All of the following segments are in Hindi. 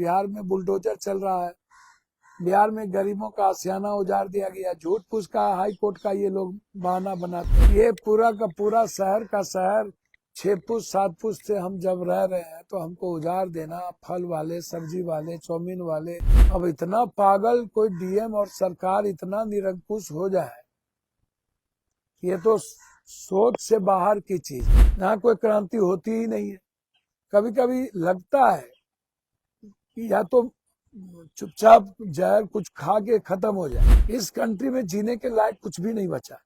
बिहार में बुलडोजर चल रहा है, बिहार में गरीबों का आशियाना उजाड़ दिया गया। झूठ फूस का हाई कोर्ट का ये लोग बहाना बनाते हैं। ये पूरा का पूरा शहर का शहर 6 फुट 7 फुट से हम जब रह रहे हैं तो हमको उजाड़ देना, फल वाले, सब्जी वाले, चाउमीन वाले। अब इतना पागल कोई डीएम और सरकार इतना निरंकुश हो जाए, ये तो सोच से बाहर की चीज। यहाँ कोई क्रांति होती ही नहीं है। कभी कभी लगता है कि या तो चुपचाप जहर कुछ खा के खत्म हो जाए। इस कंट्री में जीने के लायक कुछ भी नहीं बचा,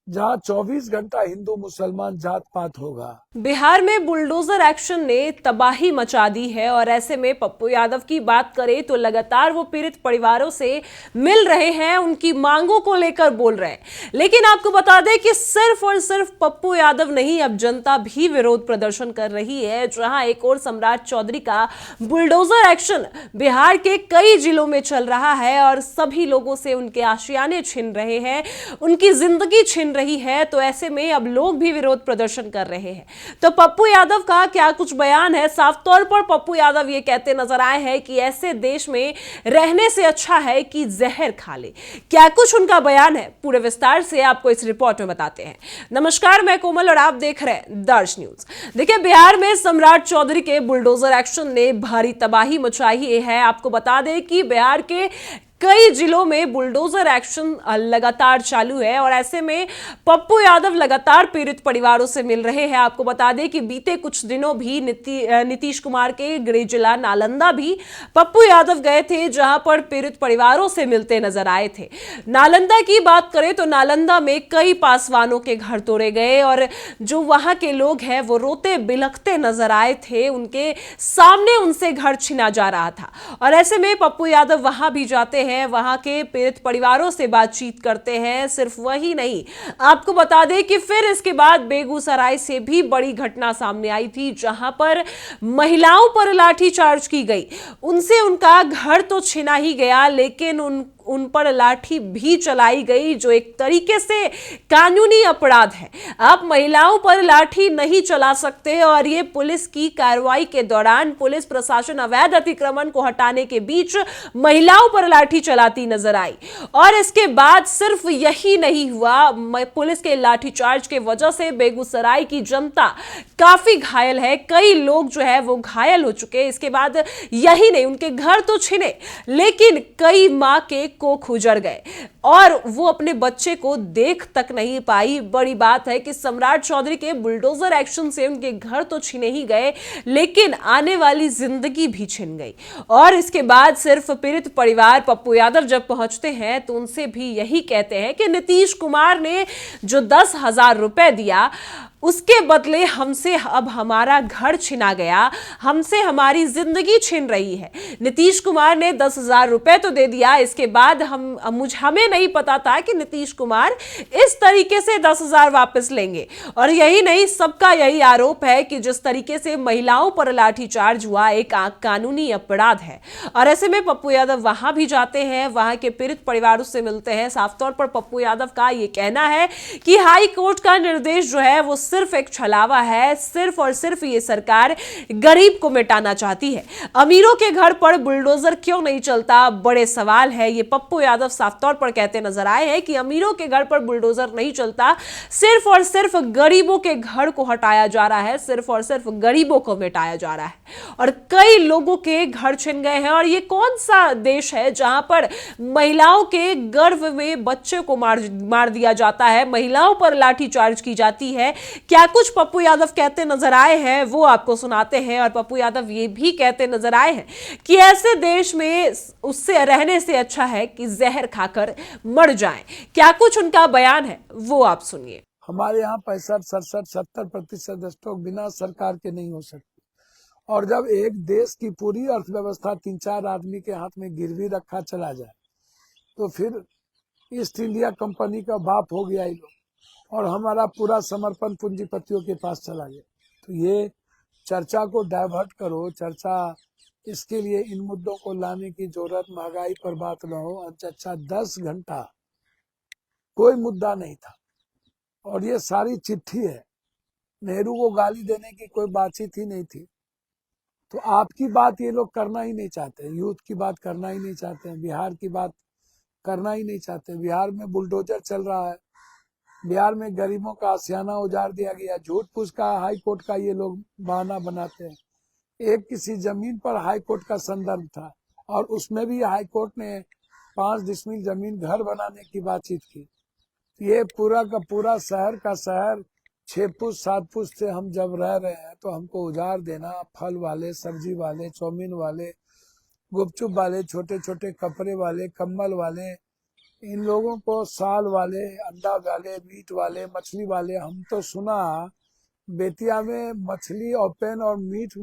जहाँ 24 घंटा हिंदू मुसलमान जात पात होगा। बिहार में बुलडोजर एक्शन ने तबाही मचा दी है और ऐसे में पप्पू यादव की बात करें तो लगातार वो पीड़ित परिवारों से मिल रहे हैं, उनकी मांगों को लेकर बोल रहे हैं। लेकिन आपको बता दें कि सिर्फ और सिर्फ पप्पू यादव नहीं, अब जनता भी विरोध प्रदर्शन कर रही है। जहां एक और सम्राट चौधरी का बुलडोजर एक्शन बिहार के कई जिलों में चल रहा है और सभी लोगों से उनके आशियाने छिन रहे हैं, उनकी जिंदगी छिन रही है। तो ऐसे में अब लोग भी विरोध प्रदर्शन कर रहे हैं। तो पप्पू यादव का क्या कुछ बयान है। साफ तौर पर पप्पू यादव ये कहते नजर आए हैं कि ऐसे देश में रहने से अच्छा है कि जहर खा ले। क्या कुछ उनका बयान है, पूरे विस्तार से आपको इस रिपोर्ट में बताते हैं। नमस्कार, मैं कोमल और आप देख रहे हैं दर्श न्यूज। देखिए, बिहार में सम्राट चौधरी के बुलडोजर एक्शन ने भारी तबाही मचाई है। आपको बता दें कि बिहार के कई जिलों में बुलडोजर एक्शन लगातार चालू है और ऐसे में पप्पू यादव लगातार पीड़ित परिवारों से मिल रहे हैं। आपको बता दें कि बीते कुछ दिनों भी नीतीश कुमार के गृह जिला नालंदा भी पप्पू यादव गए थे, जहां पर पीड़ित परिवारों से मिलते नजर आए थे। नालंदा की बात करें तो नालंदा में कई पासवानों के घर तोड़े गए और जो वहां के लोग हैं वो रोते बिलखते नजर आए थे। उनके सामने उनसे घर छीना जा रहा था और ऐसे में पप्पू यादव वहां भी जाते हैं, वहां के पीड़ित परिवारों से बातचीत करते हैं। सिर्फ वही नहीं, आपको बता दें कि फिर इसके बाद बेगूसराय से भी बड़ी घटना सामने आई थी, जहां पर महिलाओं पर लाठीचार्ज की गई। उनसे उनका घर तो छीना ही गया, लेकिन उन पर लाठी भी चलाई गई, जो एक तरीके से कानूनी अपराध है। आप महिलाओं पर लाठी नहीं चला सकते और ये पुलिस की कार्रवाई के दौरान पुलिस प्रशासन अवैध अतिक्रमण को हटाने के बीच महिलाओं पर लाठी चलाती नजर आई। और इसके बाद सिर्फ यही नहीं हुआ, पुलिस के लाठीचार्ज के वजह से बेगूसराय की जनता काफी घायल है। कई लोग जो है वो घायल हो चुके। इसके बाद यही नहीं, उनके घर तो छिने, लेकिन कई मां के कोख उजड़ गए और वो अपने बच्चे को देख तक नहीं पाई। बड़ी बात है कि सम्राट चौधरी के बुलडोजर एक्शन से उनके घर तो छीने ही गए, लेकिन आने वाली जिंदगी भी छिन गई। और इसके बाद सिर्फ पीड़ित परिवार पप्पू यादव जब पहुंचते हैं तो उनसे भी यही कहते हैं कि नीतीश कुमार ने जो 10,000 रुपए दिया, उसके बदले हमसे अब हमारा घर छिना गया, हमसे हमारी जिंदगी छिन रही है। नीतीश कुमार ने 10,000 रुपए तो दे दिया, इसके बाद हमें नहीं पता था कि नीतीश कुमार इस तरीके से 10,000 वापस लेंगे। और यही नहीं, सबका यही आरोप है कि जिस तरीके से महिलाओं पर लाठीचार्ज हुआ एक कानूनी अपराध है। और ऐसे में पप्पू यादव वहां भी जाते हैं, वहां के पीड़ित परिवारों से मिलते हैं। साफ तौर पर पप्पू यादव का यह कहना है कि हाई कोर्ट का निर्देश जो है वो सिर्फ एक छलावा है। सिर्फ और सिर्फ ये सरकार गरीब को मिटाना चाहती है। अमीरों के घर पर बुलडोजर क्यों नहीं चलता, बड़े सवाल है। ये पप्पू यादव साफ तौर पर कहते नजर आए हैं कि अमीरों के घर पर बुलडोजर नहीं चलता, सिर्फ और सिर्फ गरीबों के घर को हटाया जा रहा है, सिर्फ और सिर्फ गरीबों को मिटाया जा रहा है। और कई लोगों के घर छिन गए हैं। और ये कौन सा देश है जहां पर महिलाओं के गर्भ में बच्चे को मार दिया जाता है, महिलाओं पर लाठीचार्ज की जाती है। क्या कुछ पप्पू यादव कहते नजर आए हैं वो आपको सुनाते हैं। और पप्पू यादव ये भी कहते नजर आए हैं कि ऐसे देश में उससे रहने से अच्छा है कि जहर खाकर मर जाएं। क्या कुछ उनका बयान है वो आप सुनिए। हमारे यहाँ 65, 67, 70% स्टॉक बिना सरकार के नहीं हो सकती। और जब एक देश की पूरी अर्थव्यवस्था 3-4 आदमी के हाथ में गिरवी रखा चला जाए, तो फिर ईस्ट इंडिया कंपनी का बाप हो गया ये लोग, और हमारा पूरा समर्पण पूंजीपतियों के पास चला गया। तो ये चर्चा को डाइवर्ट करो, चर्चा इसके लिए इन मुद्दों को लाने की जरूरत, महंगाई पर बात न हो। अच्छा 10 घंटा कोई मुद्दा नहीं था और ये सारी चिट्ठी है, नेहरू को गाली देने की कोई बातचीत ही नहीं थी। तो आपकी बात ये लोग करना ही नहीं चाहते, यूथ की बात करना ही नहीं चाहते हैं, बिहार की बात करना ही नहीं चाहते। बिहार में बुलडोजर चल रहा है, बिहार में गरीबों का आशियाना उजाड़ दिया गया। झूठ फूस का हाई कोर्ट का ये लोग बहाना बनाते हैं। एक किसी जमीन पर हाई कोर्ट का संदर्भ था और उसमें भी हाई कोर्ट ने 5 डिसमिल जमीन घर बनाने की बातचीत की। ये पूरा का पूरा शहर का शहर 6 फुट 7 फुट से हम जब रह रहे हैं तो हमको उजाड़ देना, फल वाले, सब्जी वाले, चाउमीन वाले, गुपचुप वाले, छोटे छोटे कपड़े वाले, कम्बल वाले, इन लोगों को साल वाले, अंडा वाले, मीट वाले, मछली वाले। हम तो सुना बेतिया में मछली ओपन और मीट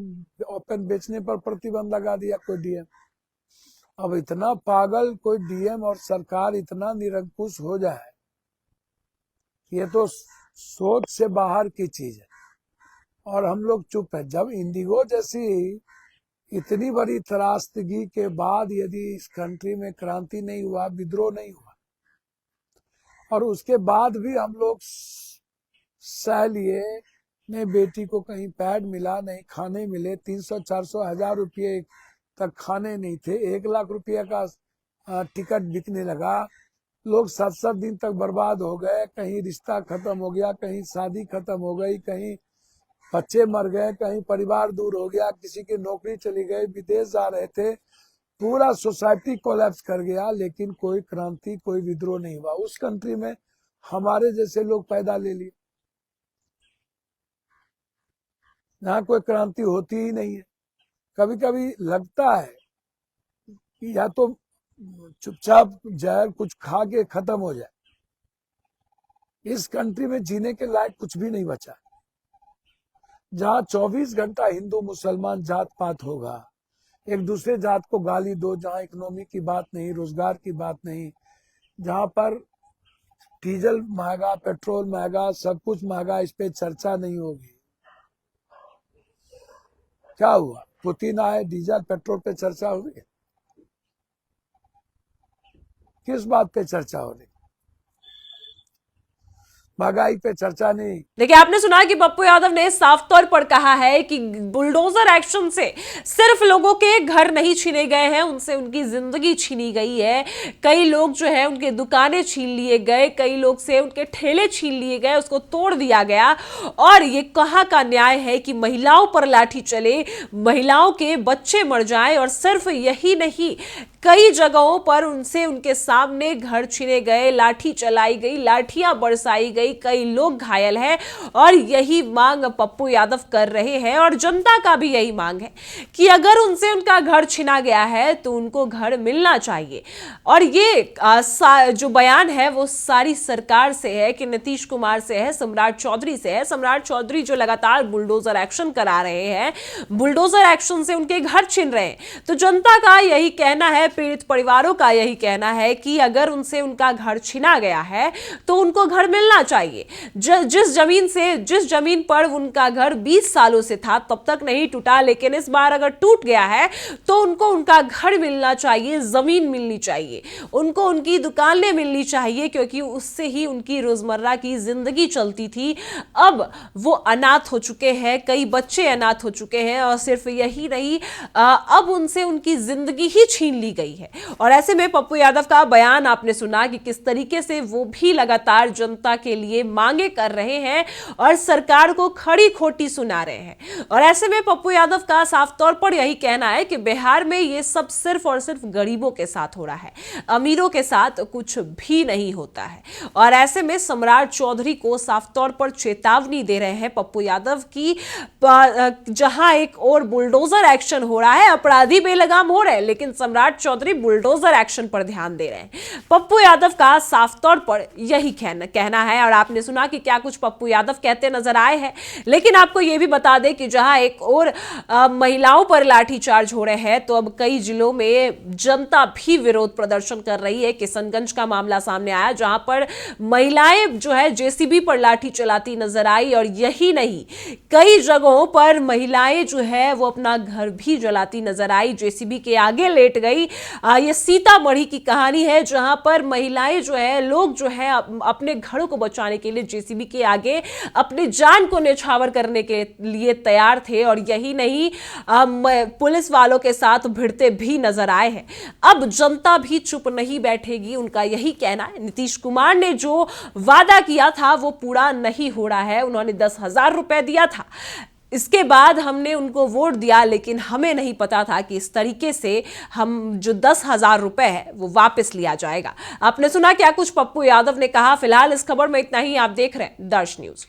ओपन बेचने पर प्रतिबंध लगा दिया कोई डीएम। अब इतना पागल कोई डीएम और सरकार इतना निरंकुश हो जाए, ये तो सोच से बाहर की चीज है। और हम लोग चुप है। जब इंडिगो जैसी इतनी बड़ी त्रासदगी के बाद यदि इस कंट्री में क्रांति नहीं हुआ, विद्रोह नहीं हुआ, और उसके बाद भी हम लोग सह लिए, नहीं बेटी को कहीं पैड मिला, नहीं खाने मिले, 300-400 हजार रुपये तक खाने नहीं थे, 1 लाख रुपये का टिकट बिकने लगा, लोग 7-7 दिन तक बर्बाद हो गए, कहीं रिश्ता खत्म हो गया, कहीं शादी खत्म हो गई, कहीं बच्चे मर गए, कहीं परिवार दूर हो गया, किसी की नौकरी चली गई, विदेश जा रहे थे, पूरा सोसाइटी कोलैप्स कर गया, लेकिन कोई क्रांति, कोई विद्रोह नहीं हुआ। उस कंट्री में हमारे जैसे लोग पैदा ले लिए, यहाँ कोई क्रांति होती ही नहीं है। कभी कभी लगता है कि या तो चुपचाप जहर कुछ खा के खत्म हो जाए। इस कंट्री में जीने के लायक कुछ भी नहीं बचा, जहाँ 24 घंटा हिंदू मुसलमान जात पात होगा, एक दूसरे जात को गाली दो, जहाँ इकोनॉमी की बात नहीं, रोजगार की बात नहीं, जहाँ पर डीजल महंगा, पेट्रोल महंगा, सब कुछ महंगा, इस पे चर्चा नहीं होगी। क्या हुआ? पुतिन आए, डीजल पेट्रोल पे चर्चा हो रही है? किस बात पे चर्चा हो रही? महंगाई पे चर्चा नहीं। देखिए, आपने सुना कि पप्पू यादव ने साफ तौर पर कहा है कि बुलडोजर एक्शन से सिर्फ लोगों के घर नहीं छीने गए हैं, उनसे उनकी जिंदगी छीनी गई है। कई लोग जो है उनके दुकानें छीन लिए गए, कई लोग से उनके ठेले छीन लिए गए, उसको तोड़ दिया गया। और ये कहाँ का न्याय है कि महिलाओं पर लाठी चले, महिलाओं के बच्चे मर जाएं। और सिर्फ यही नहीं, कई जगहों पर उनसे उनके सामने घर छीने गए, लाठी चलाई गई, लाठियां बरसाई गई, कई लोग घायल हैं। और यही मांग पप्पू यादव कर रहे हैं और जनता का भी यही मांग है कि अगर उनसे उनका घर छीना गया है तो उनको घर मिलना चाहिए। और ये जो बयान है वो सारी सरकार से है, कि नीतीश कुमार से है, सम्राट चौधरी से है। सम्राट चौधरी जो लगातार बुलडोजर एक्शन करा रहे हैं, बुलडोजर एक्शन से उनके घर छीन रहे हैं। तो जनता का यही कहना है, पीड़ित परिवारों का यही कहना है कि अगर उनसे उनका घर छीना गया है तो उनको घर मिलना चाहिए। जिस जमीन पर उनका घर 20 सालों से था तब तक नहीं टूटा, लेकिन इस बार अगर टूट गया है तो उनको उनका घर मिलना चाहिए, जमीन मिलनी चाहिए, उनको उनकी दुकानें मिलनी चाहिए, क्योंकि उससे ही उनकी रोजमर्रा की जिंदगी चलती थी। अब वो अनाथ हो चुके हैं, कई बच्चे अनाथ हो चुके हैं, और सिर्फ यही नहीं, अब उनसे उनकी जिंदगी ही छीन ली गई है। और ऐसे में पप्पू यादव का बयान आपने सुना कि किस तरीके से वो भी लगातार जनता के लिए मांगे कर रहे हैं और सरकार को खड़ी खोटी सुना रहे हैं। और ऐसे में पप्पू यादव का साफ तौर पर यही कहना है कि बिहार में ये सब सिर्फ और सिर्फ गरीबों के साथ हो रहा है, अमीरों के साथ कुछ भी नहीं होता है। और ऐसे में सम्राट चौधरी को साफ तौर पर चेतावनी दे रहे हैं पप्पू यादव की, जहां एक और बुलडोजर एक्शन हो रहा है, अपराधी बेलगाम हो रहे हैं, लेकिन सम्राट चौधरी बुलडोजर एक्शन पर ध्यान दे रहे हैं। पप्पू यादव का साफ तौर पर यही कहना है। और आपने सुना कि क्या कुछ पप्पू यादव कहते नजर आए हैं। लेकिन आपको यह भी बता दें कि जहां एक और महिलाओं पर लाठीचार्ज हो रहे हैं, तो अब कई जिलों में जनता भी विरोध प्रदर्शन कर रही है। किशनगंज का मामला सामने आया, जहां पर महिलाएं जो है जेसीबी पर लाठी चलाती नजर आई। और यही नहीं, कई जगहों पर महिलाएं जो है वो अपना घर भी जलाती नजर आई, जेसीबी के आगे लेट गई, ये सीतामढ़ी की कहानी है, जहां पर महिलाएं जो है, लोग जो है अपने घरों को बचाने के लिए जेसीबी के आगे अपनी जान को न्यौछावर करने के लिए तैयार थे, और यही नहीं, पुलिस वालों के साथ भिड़ते भी नजर आए हैं। अब जनता भी चुप नहीं बैठेगी, उनका यही कहना है। नीतीश कुमार ने जो वादा किया था वो पूरा नहीं हो रहा है। उन्होंने 10,000 रुपए दिया था, इसके बाद हमने उनको वोट दिया, लेकिन हमें नहीं पता था कि इस तरीके से हम जो 10,000 रुपए है वो वापस लिया जाएगा। आपने सुना क्या कुछ पप्पू यादव ने कहा। फिलहाल इस खबर में इतना ही। आप देख रहे हैं दर्श न्यूज।